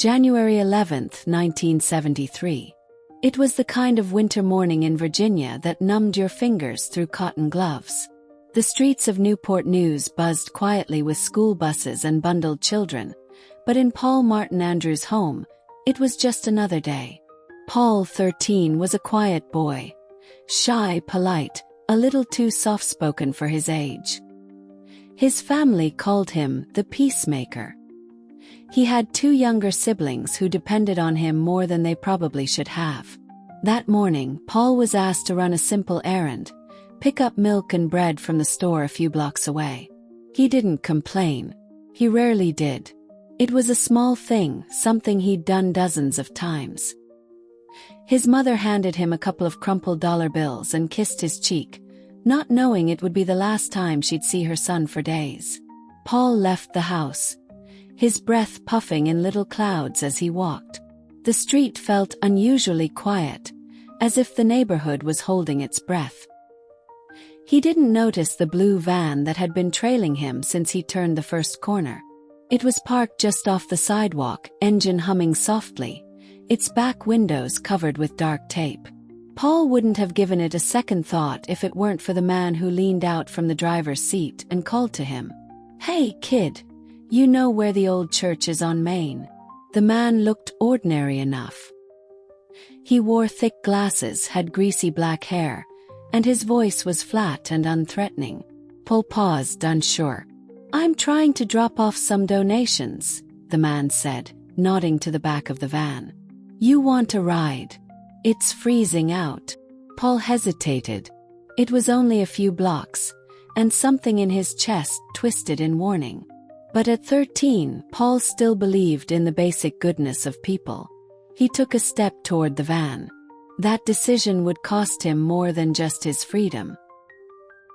January 11, 1973. It was the kind of winter morning in Virginia that numbed your fingers through cotton gloves. The streets of Newport News buzzed quietly with school buses and bundled children, but in Paul Martin Andrews' home, it was just another day. Paul, 13, was a quiet boy. Shy, polite, a little too soft-spoken for his age. His family called him the peacemaker. He had 2 younger siblings who depended on him more than they probably should have. That morning, Paul was asked to run a simple errand, pick up milk and bread from the store a few blocks away. He didn't complain. He rarely did. It was a small thing, something he'd done dozens of times. His mother handed him a couple of crumpled dollar bills and kissed his cheek, not knowing it would be the last time she'd see her son for days. Paul left the house, his breath puffing in little clouds as he walked. The street felt unusually quiet, as if the neighborhood was holding its breath. He didn't notice the blue van that had been trailing him since he turned the first corner. It was parked just off the sidewalk, engine humming softly, its back windows covered with dark tape. Paul wouldn't have given it a second thought if it weren't for the man who leaned out from the driver's seat and called to him. "Hey, kid. You know where the old church is on Main?" The man looked ordinary enough. He wore thick glasses, had greasy black hair, and his voice was flat and unthreatening. Paul paused, unsure. "I'm trying to drop off some donations," the man said, nodding to the back of the van. "You want a ride? It's freezing out." Paul hesitated. It was only a few blocks, and something in his chest twisted in warning. But at 13, Paul still believed in the basic goodness of people. He took a step toward the van. That decision would cost him more than just his freedom.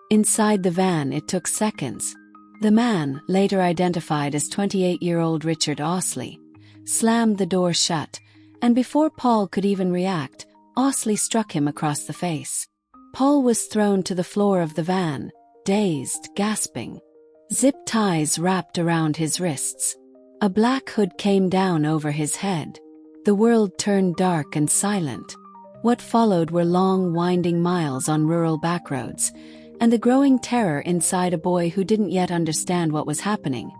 Inside the van, it took seconds. The man, later identified as 28-year-old Richard Osley, slammed the door shut, and before Paul could even react, Osley struck him across the face. Paul was thrown to the floor of the van, dazed, gasping. Zip ties wrapped around his wrists. A black hood came down over his head. The world turned dark and silent. What followed were long, winding miles on rural backroads, and the growing terror inside a boy who didn't yet understand what was happening,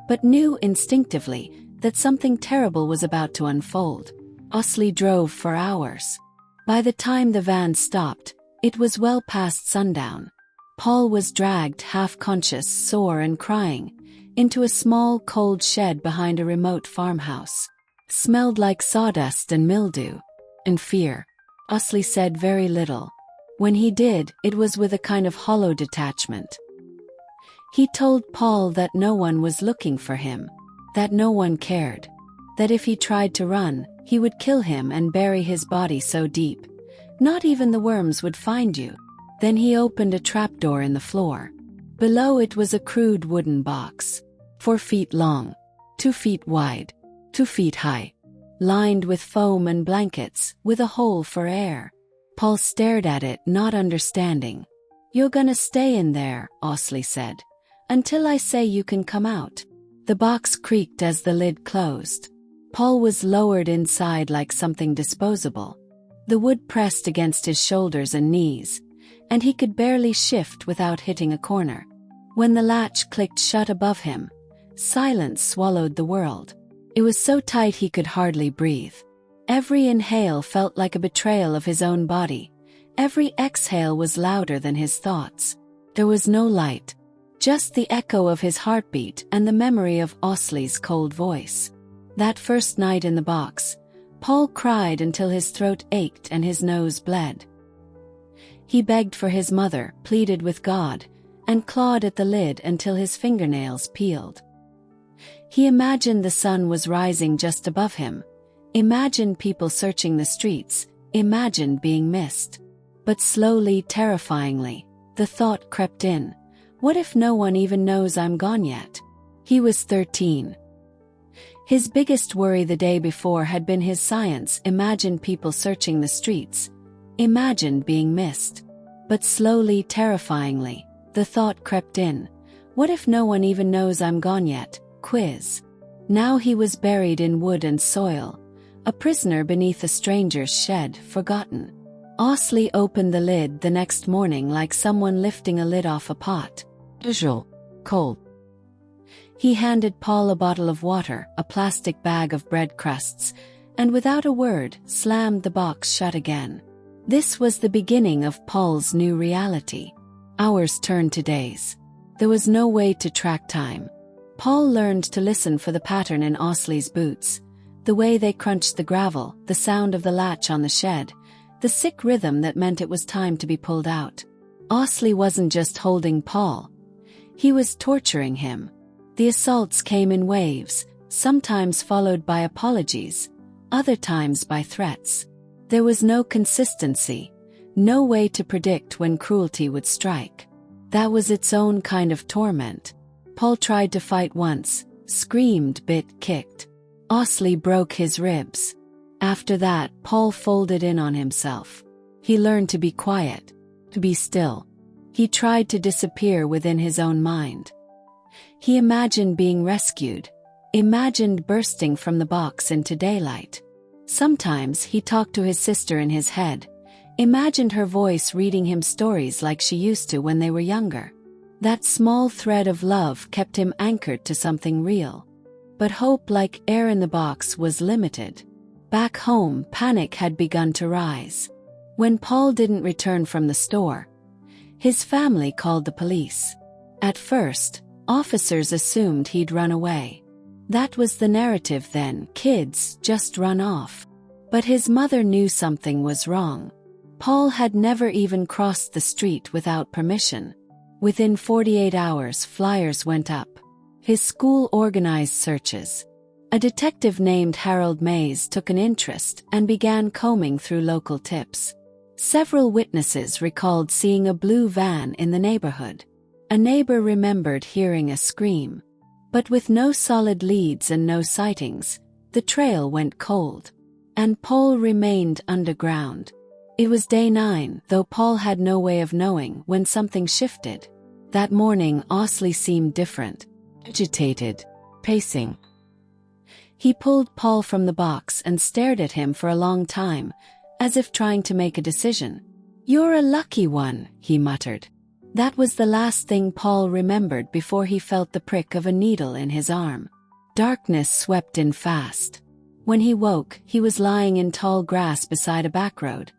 but knew instinctively that something terrible was about to unfold. Osley drove for hours. By the time the van stopped, it was well past sundown. Paul was dragged, half-conscious, sore and crying, into a small, cold shed behind a remote farmhouse. Smelled like sawdust and mildew. And fear. Osley said very little. When he did, it was with a kind of hollow detachment. He told Paul that no one was looking for him, that no one cared, that if he tried to run, he would kill him and bury his body so deep, not even the worms would find you. Then he opened a trapdoor in the floor. Below it was a crude wooden box, 4 feet long, 2 feet wide, 2 feet high, lined with foam and blankets, with a hole for air. Paul stared at it, not understanding. "You're gonna stay in there," Osley said, "until I say you can come out." The box creaked as the lid closed. Paul was lowered inside like something disposable. The wood pressed against his shoulders and knees, and he could barely shift without hitting a corner. When the latch clicked shut above him, silence swallowed the world. It was so tight he could hardly breathe. Every inhale felt like a betrayal of his own body. Every exhale was louder than his thoughts. There was no light, just the echo of his heartbeat and the memory of Osley's cold voice. That first night in the box, Paul cried until his throat ached and his nose bled. He begged for his mother, pleaded with God, and clawed at the lid until his fingernails peeled. He imagined the sun was rising just above him, imagined people searching the streets, imagined being missed. But slowly, terrifyingly, the thought crept in, what if no one even knows I'm gone yet? He was 13. His biggest worry the day before had been his science, imagined people searching the streets, imagined being missed. But slowly, terrifyingly, the thought crept in, what if no one even knows I'm gone yet? Quiz. Now he was buried in wood and soil, a prisoner beneath a stranger's shed, forgotten. Osley opened the lid the next morning like someone lifting a lid off a pot. Usual. Cold. He handed Paul a bottle of water, a plastic bag of bread crusts, and without a word, slammed the box shut again. This was the beginning of Paul's new reality. Hours turned to days. There was no way to track time. Paul learned to listen for the pattern in Osley's boots, the way they crunched the gravel, the sound of the latch on the shed, the sick rhythm that meant it was time to be pulled out. Osley wasn't just holding Paul. He was torturing him. The assaults came in waves, sometimes followed by apologies, other times by threats. There was no consistency, no way to predict when cruelty would strike. That was its own kind of torment. Paul tried to fight once, screamed, bit, kicked. Osley broke his ribs. After that, Paul folded in on himself. He learned to be quiet, to be still. He tried to disappear within his own mind. He imagined being rescued, imagined bursting from the box into daylight. Sometimes he talked to his sister in his head, imagined her voice reading him stories like she used to when they were younger. That small thread of love kept him anchored to something real. But hope, like air in the box, was limited. Back home, panic had begun to rise. When Paul didn't return from the store, his family called the police. At first, officers assumed he'd run away. That was the narrative then, kids just run off. But his mother knew something was wrong. Paul had never even crossed the street without permission. Within 48 hours, flyers went up. His school organized searches. A detective named Harold Mays took an interest and began combing through local tips. Several witnesses recalled seeing a blue van in the neighborhood. A neighbor remembered hearing a scream. But with no solid leads and no sightings, the trail went cold. And Paul remained underground. It was day 9, though Paul had no way of knowing when something shifted. That morning, Osley seemed different. Agitated. Pacing. He pulled Paul from the box and stared at him for a long time, as if trying to make a decision. "You're a lucky one," he muttered. That was the last thing Paul remembered before he felt the prick of a needle in his arm. Darkness swept in fast. When he woke, he was lying in tall grass beside a back road.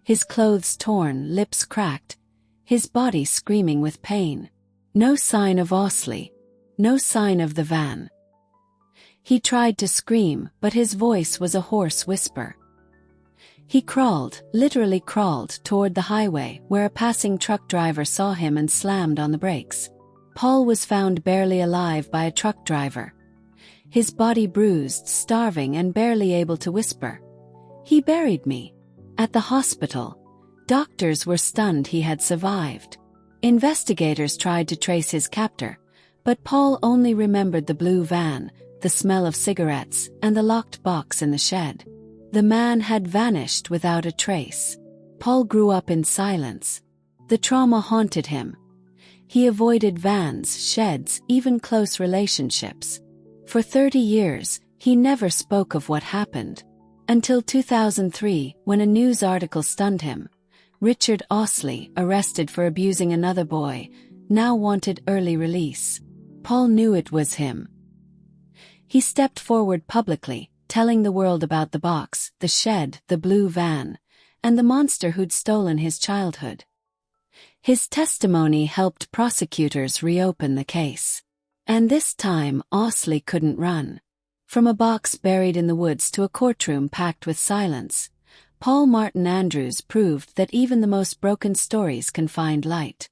His clothes torn, lips cracked, his body screaming with pain. No sign of Osley. No sign of the van. He tried to scream, but his voice was a hoarse whisper. He crawled, literally crawled, toward the highway, where a passing truck driver saw him and slammed on the brakes. Paul was found barely alive by a truck driver. His body bruised, starving, and barely able to whisper. "He buried me." At the hospital, doctors were stunned he had survived. Investigators tried to trace his captor, but Paul only remembered the blue van, the smell of cigarettes, and the locked box in the shed. The man had vanished without a trace. Paul grew up in silence. The trauma haunted him. He avoided vans, sheds, even close relationships. For 30 years, he never spoke of what happened. Until 2003, when a news article stunned him. Richard Osley, arrested for abusing another boy, now wanted early release. Paul knew it was him. He stepped forward publicly, telling the world about the box, the shed, the blue van, and the monster who'd stolen his childhood. His testimony helped prosecutors reopen the case. And this time, Osley couldn't run. From a box buried in the woods to a courtroom packed with silence, Paul Martin Andrews proved that even the most broken stories can find light.